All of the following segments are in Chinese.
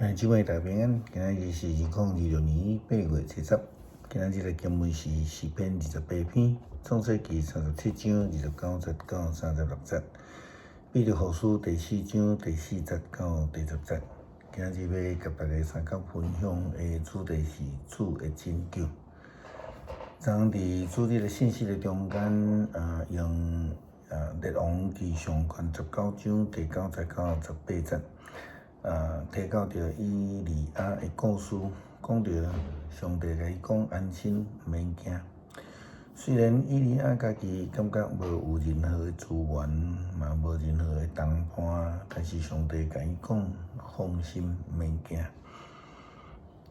即位大平安，今仔日是2026年8月7日。今仔日的经文是诗篇28篇，创世纪37章29节到36节，彼得后书第4章第4节到第10节。今仔日要甲大家参考分享的主题是主的拯救。昨伫主日的信息的中间，用列王记上卷19章第9节到18节。提到着以利亚的故事，讲着上帝甲伊讲安心，毋免惊。虽然以利亚家己感觉无有任何的资源，嘛无任何的同伴，但是上帝甲伊讲放心，毋免惊，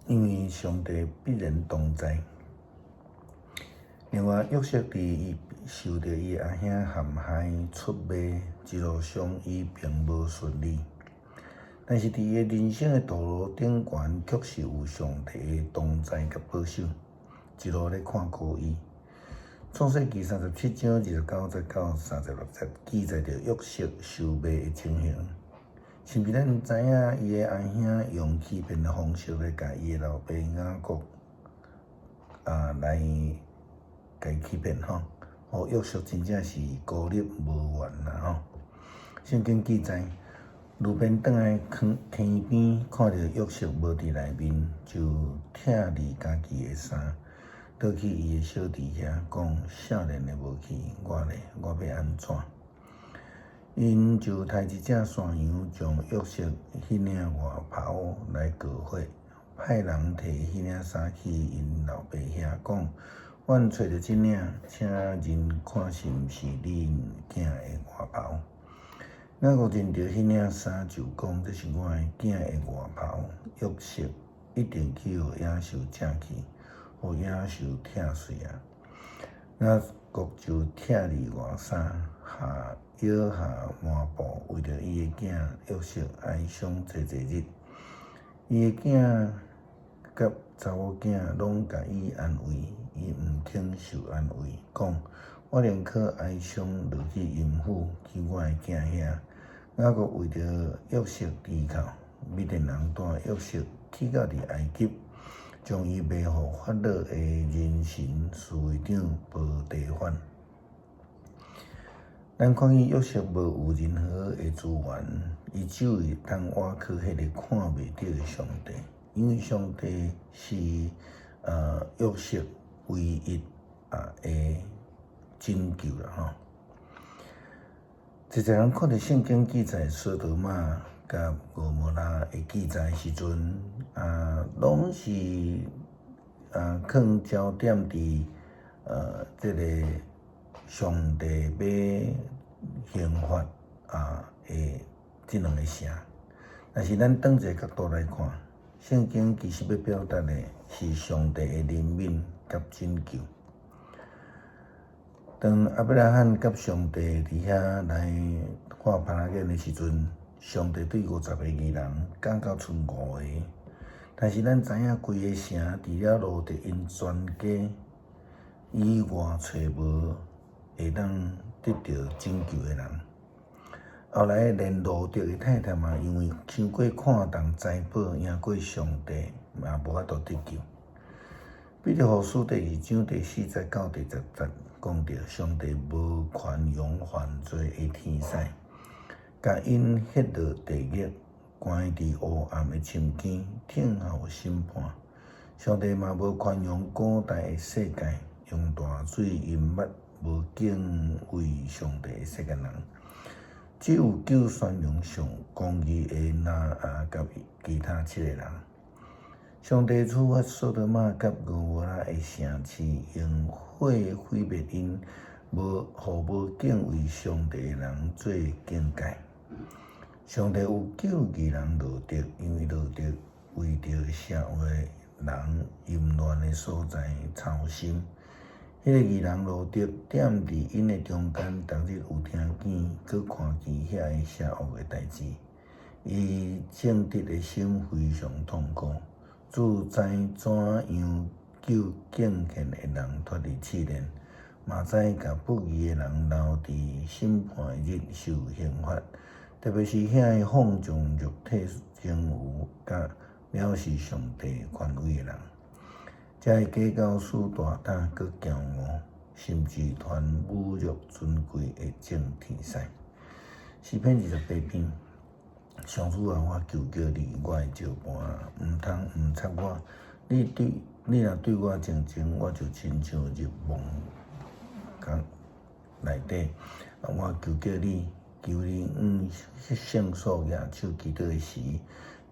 因为上帝必然同在。另外，约瑟伫伊受着伊阿兄陷害出卖，一路上伊并无顺利。但是伫伊人生的道路顶悬，确实有上帝的同在甲保守，一路咧看顾伊。创世纪37章29节到36节记载着约瑟受卖的情形。甚至咱知影伊的阿兄用欺骗的方式来甲伊的老爸雅各来甲伊欺骗互约瑟真正是孤立无援啦圣经记载。路边转来坑边，看到约瑟无伫内面，就拆离家己的衫，倒去伊的小弟遐，讲少年的无去，我要安怎？因就杀一只山羊，将约瑟迄领外袍来过火，派人摕迄领衫去因老爸遐，讲阮找着即领，请人看是毋是恁囝的外袍。雅各认着迄领衫，就讲这是我的囝的外袍。约瑟一定去互野兽食去，互野兽拆碎啊！雅各就拆离外衫，摇下抹布，为着伊的囝约瑟哀伤济日。伊的囝甲查某囝拢甲伊安慰，伊毋肯受安慰，讲我宁可哀伤落去阴府，去我的囝遐。雅各为着约瑟依靠，米甸人带约瑟去到伫埃及，将伊卖互法老的人神侍卫长波提反。咱看见约瑟无有任何的资源，伊只有通倚靠迄个看袂到的上帝，因为上帝是约瑟唯一的拯救啦一人看到圣经记载索多玛甲蛾摩拉的记载时阵，拢是放焦点伫这个上帝要刑罚的这两个城。但是咱转一个角度来看，圣经其实要表达的是上帝的怜悯甲拯救。当亚伯拉罕甲上帝伫遐来画帕拉眼的时阵，上帝对50个义人讲到剩5个，但是咱知影规个城除了罗得因全家以外，找无会当得到拯救的人。后来连罗得的太太嘛，因为伤过看重财宝，赢过上帝，嘛无法度得救。彼得后书第2章第4节到第10节。讲到上帝无宽容犯罪的天使，甲因ฮ็落地狱，关伫黑暗的深坑，听候审判。上帝嘛无宽容古代的世界，用大水淹没无敬畏上帝的世界人，只有救宣扬上公义的拿甲其他7个人。上帝处罚索多玛甲蛾摩拉的城市，用火毁灭因互无敬畏上帝的人做境界。上帝有救义人罗得，因为罗得为着社会人淫乱的所在操心。迄个义人罗得踮伫因的中间，当日有听见，佮看见遐个邪恶的代志，伊正直的心非常痛苦。主知怎样救敬虔的人脱离试炼，嘛知甲不义的人留伫审判日受刑罚，特别是遐个放纵肉体情欲甲藐视上帝权威的人，才会假教师大胆搁骄傲，甚至传侮辱尊贵的正天使。诗篇28篇，上主啊，我求叫你，我的照伴，毋通误插我。你若对我静静，我就亲像入梦港内底。我求叫你，求你圣所举手祈祷的时，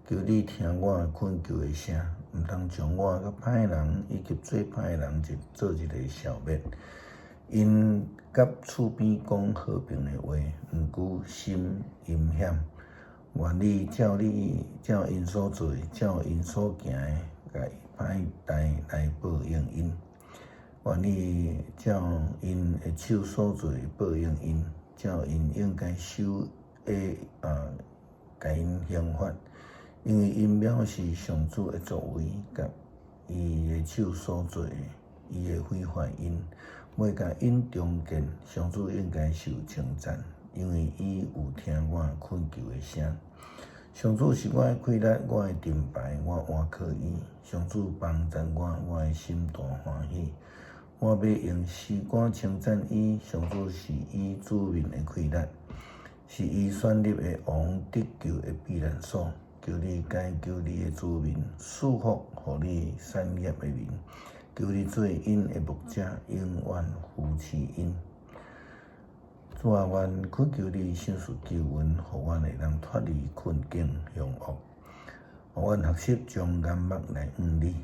求你听我困求的声，毋通将我甲歹人以及做歹人做一个消灭。因甲厝边讲和平的话，毋惧心阴险。愿你照因所做，照因所行的，甲歹代来报应因。愿你照因的手所做报应因，照因应该受的甲因刑罚，因为因藐视上主的作为，甲伊的手所做的，伊会毁坏因，要甲因中见。上主应该受称赞，因为伊有听我困求的声。上主是我的快乐，我的盾牌，我倚靠伊。上主帮助我，我的心大欢喜。我要用诗歌称赞伊。上主是伊子民的快乐，是伊选立的王得救的避难所。求你解救你的子民，赐福予你产业的民。求你做因的牧者，永远扶持因。主啊，愿恳求你伸出救恩，互阮会当脱离困境凶恶，互阮学习将眼目来向你，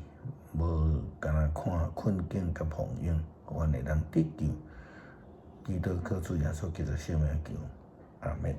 无干那看困境甲风影，互阮会当得救。祈祷靠主耶稣基督圣名求，阿门。